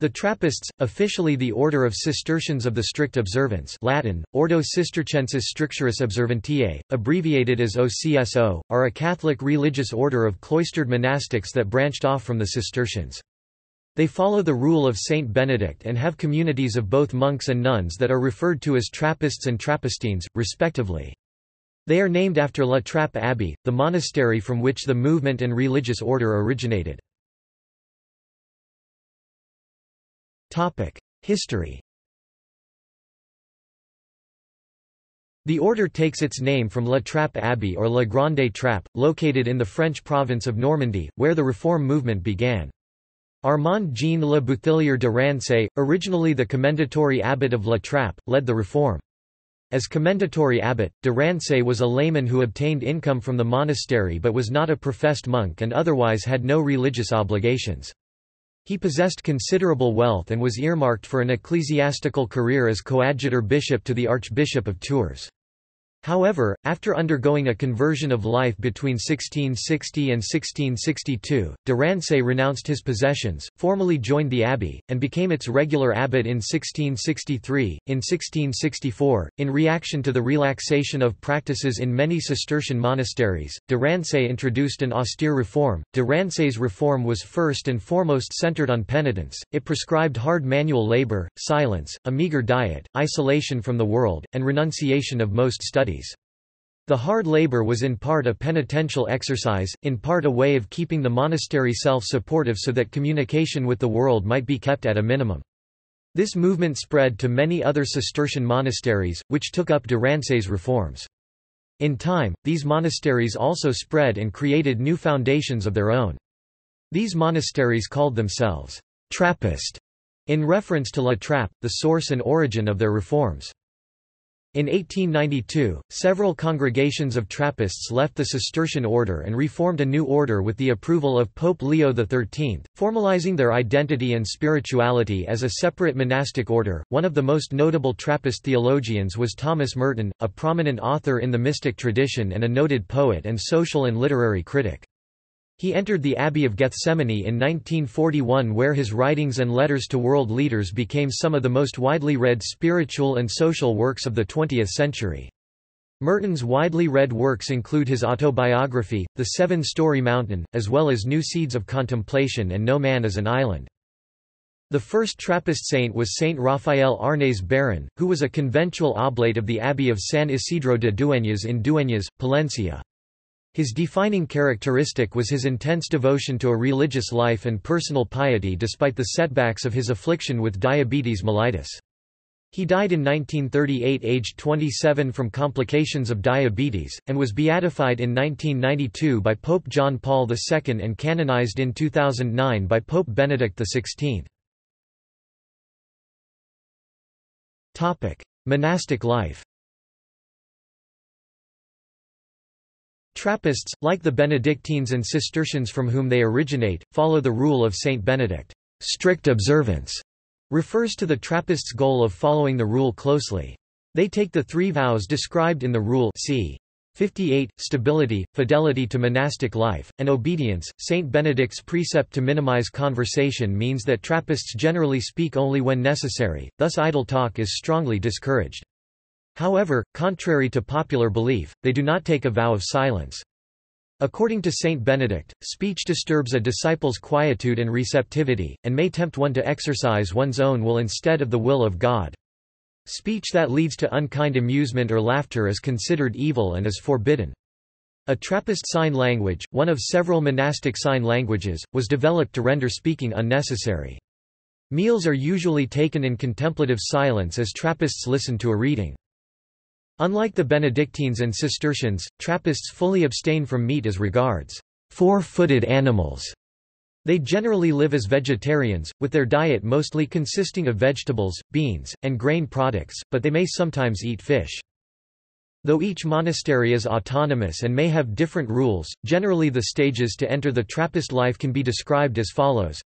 The Trappists, officially the Order of Cistercians of the Strict Observance Latin, Ordo Cistercensis Stricturis Observantiae, abbreviated as OCSO, are a Catholic religious order of cloistered monastics that branched off from the Cistercians. They follow the rule of Saint Benedict and have communities of both monks and nuns that are referred to as Trappists and Trappistines, respectively. They are named after La Trappe Abbey, the monastery from which the movement and religious order originated. History. The order takes its name from La Trappe Abbey or La Grande Trappe, located in the French province of Normandy, where the Reform movement began. Armand-Jean Le Bouthillier de Rancé, originally the commendatory abbot of La Trappe, led the reform. As commendatory abbot, de Rancé was a layman who obtained income from the monastery but was not a professed monk and otherwise had no religious obligations. He possessed considerable wealth and was earmarked for an ecclesiastical career as coadjutor bishop to the Archbishop of Tours. However, after undergoing a conversion of life between 1660 and 1662, de Rancé renounced his possessions, formally joined the abbey, and became its regular abbot in 1663. In 1664, in reaction to the relaxation of practices in many Cistercian monasteries, de Rancé introduced an austere reform. De Rancé's reform was first and foremost centered on penitence. It prescribed hard manual labor, silence, a meager diet, isolation from the world, and renunciation of most studies. The hard labor was in part a penitential exercise, in part a way of keeping the monastery self-supportive so that communication with the world might be kept at a minimum. This movement spread to many other Cistercian monasteries, which took up de Rancé's reforms. In time, these monasteries also spread and created new foundations of their own. These monasteries called themselves Trappist, in reference to La Trappe, the source and origin of their reforms. In 1892, several congregations of Trappists left the Cistercian order and reformed a new order with the approval of Pope Leo XIII, formalizing their identity and spirituality as a separate monastic order. One of the most notable Trappist theologians was Thomas Merton, a prominent author in the mystic tradition and a noted poet and social and literary critic. He entered the Abbey of Gethsemane in 1941, where his writings and letters to world leaders became some of the most widely read spiritual and social works of the 20th century. Merton's widely read works include his autobiography, The Seven-Story Mountain, as well as New Seeds of Contemplation and No Man is an Island. The first Trappist saint was Saint Raphael Arnaiz Baron, who was a conventual oblate of the Abbey of San Isidro de Dueñas in Dueñas, Palencia. His defining characteristic was his intense devotion to a religious life and personal piety despite the setbacks of his affliction with diabetes mellitus. He died in 1938 aged 27 from complications of diabetes, and was beatified in 1992 by Pope John Paul II and canonized in 2009 by Pope Benedict XVI. Monastic life. Trappists, like the Benedictines and Cistercians from whom they originate, follow the rule of Saint Benedict. Strict observance refers to the Trappists' goal of following the rule closely. They take the three vows described in the rule c. 58, stability, fidelity to monastic life, and obedience. Saint Benedict's precept to minimize conversation means that Trappists generally speak only when necessary, thus idle talk is strongly discouraged. However, contrary to popular belief, they do not take a vow of silence. According to Saint Benedict, speech disturbs a disciple's quietude and receptivity, and may tempt one to exercise one's own will instead of the will of God. Speech that leads to unkind amusement or laughter is considered evil and is forbidden. A Trappist sign language, one of several monastic sign languages, was developed to render speaking unnecessary. Meals are usually taken in contemplative silence as Trappists listen to a reading. Unlike the Benedictines and Cistercians, Trappists fully abstain from meat as regards four-footed animals. They generally live as vegetarians, with their diet mostly consisting of vegetables, beans, and grain products, but they may sometimes eat fish. Though each monastery is autonomous and may have different rules, generally the stages to enter the Trappist life can be described as follows.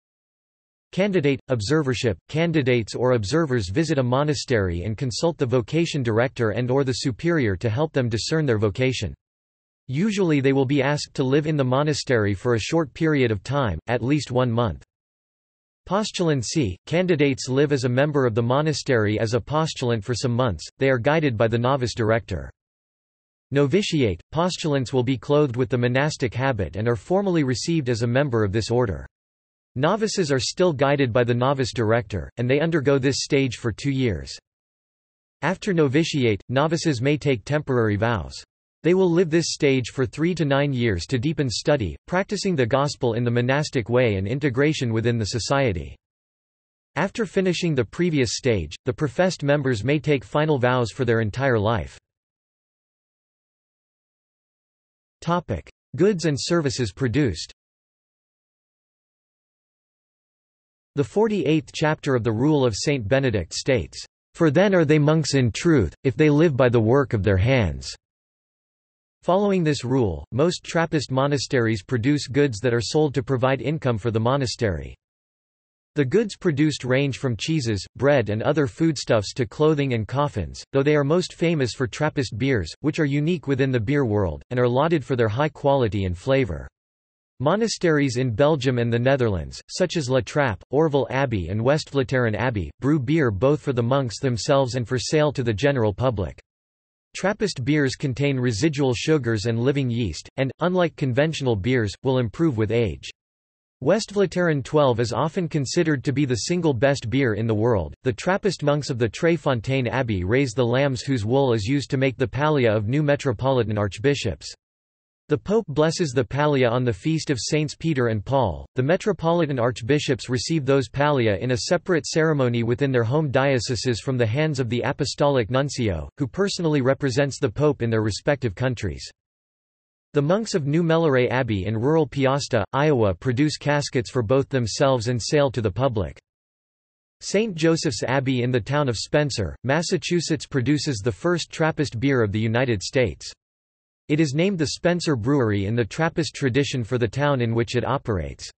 Candidate, observership. Candidates or observers visit a monastery and consult the vocation director and/or the superior to help them discern their vocation. Usually they will be asked to live in the monastery for a short period of time, at least 1 month. Postulant c. Candidates live as a member of the monastery as a postulant for some months, they are guided by the novice director. Novitiate. Postulants will be clothed with the monastic habit and are formally received as a member of this order. Novices are still guided by the novice director, and they undergo this stage for 2 years. After novitiate, novices may take temporary vows. They will live this stage for 3 to 9 years to deepen study, practicing the gospel in the monastic way and integration within the society. After finishing the previous stage, the professed members may take final vows for their entire life. Goods and services produced. The 48th chapter of the Rule of Saint Benedict states, "For then are they monks in truth, if they live by the work of their hands." Following this rule, most Trappist monasteries produce goods that are sold to provide income for the monastery. The goods produced range from cheeses, bread and other foodstuffs to clothing and coffins, though they are most famous for Trappist beers, which are unique within the beer world, and are lauded for their high quality and flavor. Monasteries in Belgium and the Netherlands, such as La Trappe, Orval Abbey and Westvleteren Abbey, brew beer both for the monks themselves and for sale to the general public. Trappist beers contain residual sugars and living yeast, and, unlike conventional beers, will improve with age. Westvleteren 12 is often considered to be the single best beer in the world. The Trappist monks of the Tres Fontaines Abbey raise the lambs whose wool is used to make the pallia of new metropolitan archbishops. The Pope blesses the pallia on the feast of Saints Peter and Paul. The metropolitan archbishops receive those pallia in a separate ceremony within their home dioceses from the hands of the apostolic nuncio, who personally represents the Pope in their respective countries. The monks of New Melleray Abbey in rural Peosta, Iowa produce caskets for both themselves and sale to the public. St. Joseph's Abbey in the town of Spencer, Massachusetts produces the first Trappist beer of the United States. It is named the Spencer Brewery in the Trappist tradition for the town in which it operates.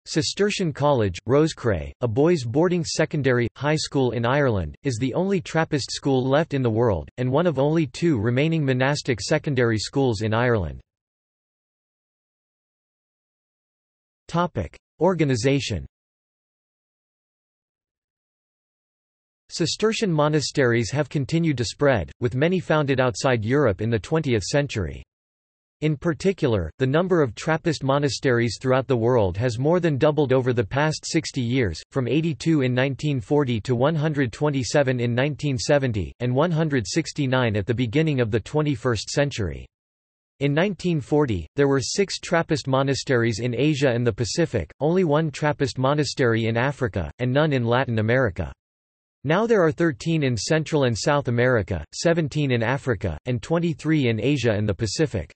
Cistercian College, Roscrea, a boys' boarding secondary, high school in Ireland, is the only Trappist school left in the world, and one of only 2 remaining monastic secondary schools in Ireland. Organization. Cistercian monasteries have continued to spread, with many founded outside Europe in the 20th century. In particular, the number of Trappist monasteries throughout the world has more than doubled over the past 60 years, from 82 in 1940 to 127 in 1970, and 169 at the beginning of the 21st century. In 1940, there were 6 Trappist monasteries in Asia and the Pacific, only 1 Trappist monastery in Africa, and none in Latin America. Now there are 13 in Central and South America, 17 in Africa, and 23 in Asia and the Pacific.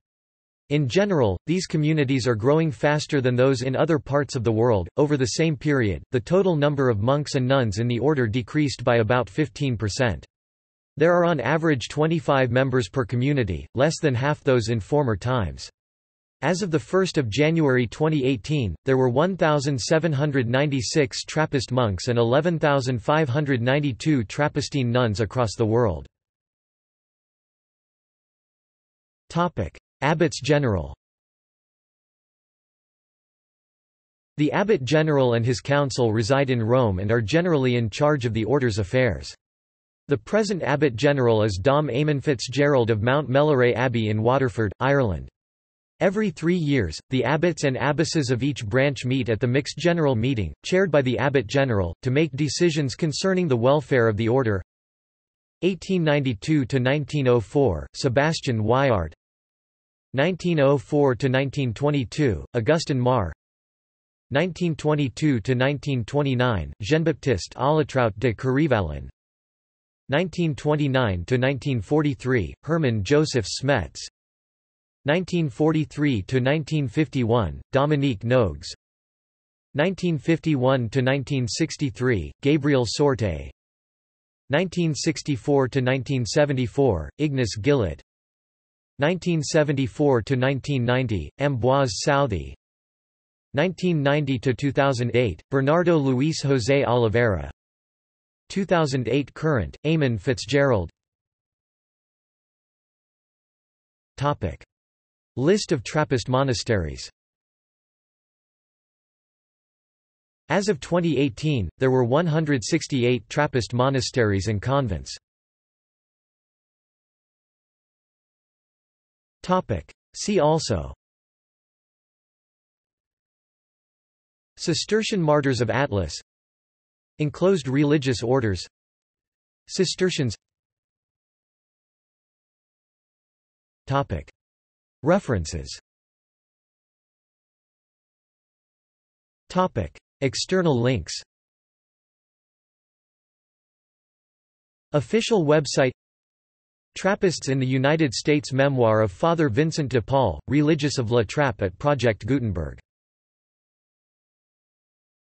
In general, these communities are growing faster than those in other parts of the world. Over the same period, the total number of monks and nuns in the order decreased by about 15%. There are on average 25 members per community, less than half those in former times. As of 1 January 2018, there were 1,796 Trappist monks and 11,592 Trappistine nuns across the world. Abbots General. The Abbot General and his council reside in Rome and are generally in charge of the order's affairs. The present Abbot General is Dom Eamon Fitzgerald of Mount Melleray Abbey in Waterford, Ireland. Every 3 years, the abbots and abbesses of each branch meet at the Mixed General Meeting, chaired by the Abbot General, to make decisions concerning the welfare of the order. 1892–1904, Sebastian Wyard. 1904–1922, Augustin Marr. 1922–1929, Jean-Baptiste Alatrout de Carivalin. 1929–1943, Hermann Joseph Smets. 1943–1951, Dominique Nogues. 1951–1963, Gabriel Sorte. 1964–1974, Ignace Gillett. 1974–1990, Ambroise Southey. 1990–2008, Bernardo Luis José Oliveira. 2008 current, Eamon Fitzgerald. List of Trappist monasteries. As of 2018, there were 168 Trappist monasteries and convents. See also: Cistercian Martyrs of Atlas, Enclosed religious orders, Cistercians. References. External links. Official website. Trappists in the United States. Memoir of Father Vincent de Paul, religious of La Trappe at Project Gutenberg.